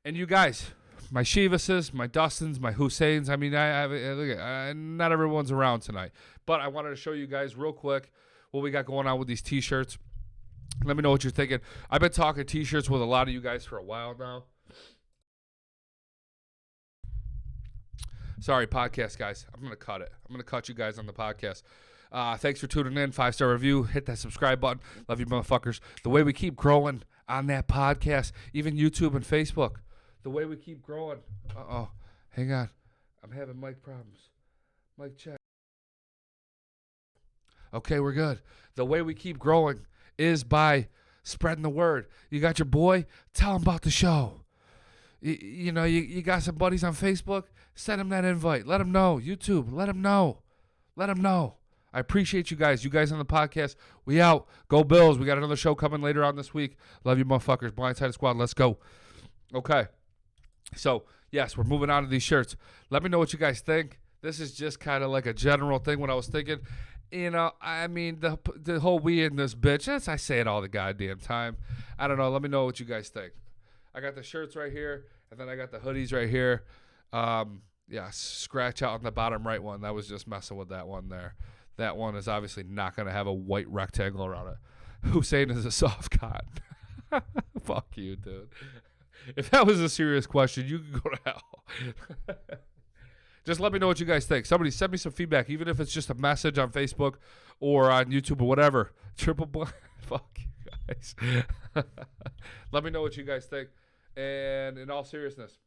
And you guys, my Shivases, my Dustins, my Husseins. Not everyone's around tonight. But I wanted to show you guys real quick what we got going on with these T-shirts. Let me know what you're thinking. I've been talking T-shirts with a lot of you guys for a while now. Sorry, podcast guys. I'm going to cut it. I'm going to cut you guys on the podcast. Thanks for tuning in. 5-star review. Hit that subscribe button. Love you, motherfuckers. The way we keep growing on that podcast, even YouTube and Facebook. The way we keep growing. Hang on. I'm having mic problems. Mic check. Okay, we're good. The way we keep growing is by spreading the word. You got your boy? Tell him about the show. You got some buddies on Facebook? Send them that invite. Let them know. YouTube, let them know. I appreciate you guys. You guys on the podcast. We out. Go Bills. We got another show coming later on this week. Love you, motherfuckers. Blindsided Squad. Let's go. Okay. So, yes, we're moving on to these shirts. Let me know what you guys think. This is just kind of like a general thing, what I was thinking. The whole we in this bitch, I say it all the goddamn time. I don't know. Let me know what you guys think. I got the shirts right here, and then I got the hoodies right here. Scratch out on the bottom right one. That was just messing with that one there. That one is obviously not going to have a white rectangle around it. Hussein is a soft cotton. Fuck you, dude. If that was a serious question, you can go to hell. Just let me know what you guys think. Somebody send me some feedback, even if it's just a message on Facebook or on YouTube or whatever. Fuck you guys. Let me know what you guys think. And in all seriousness,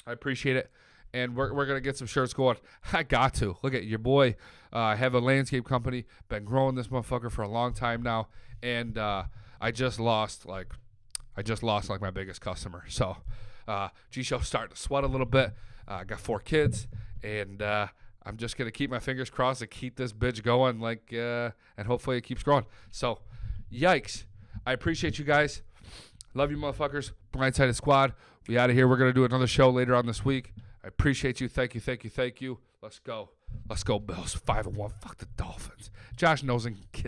I appreciate it. And we're going to get some shirts going. I got to. Look at your boy. I have a landscape company. Been growing this motherfucker for a long time now. And I just lost my biggest customer. So G-Show's starting to sweat a little bit. I got 4 kids, and I'm just going to keep my fingers crossed and keep this bitch going, and hopefully it keeps growing. So, yikes. I appreciate you guys. Love you, motherfuckers. Blindsided Squad. We out of here. We're going to do another show later on this week. I appreciate you. Thank you. Let's go. Let's go, Bills. 5-1. Fuck the Dolphins. Josh knows and kiss.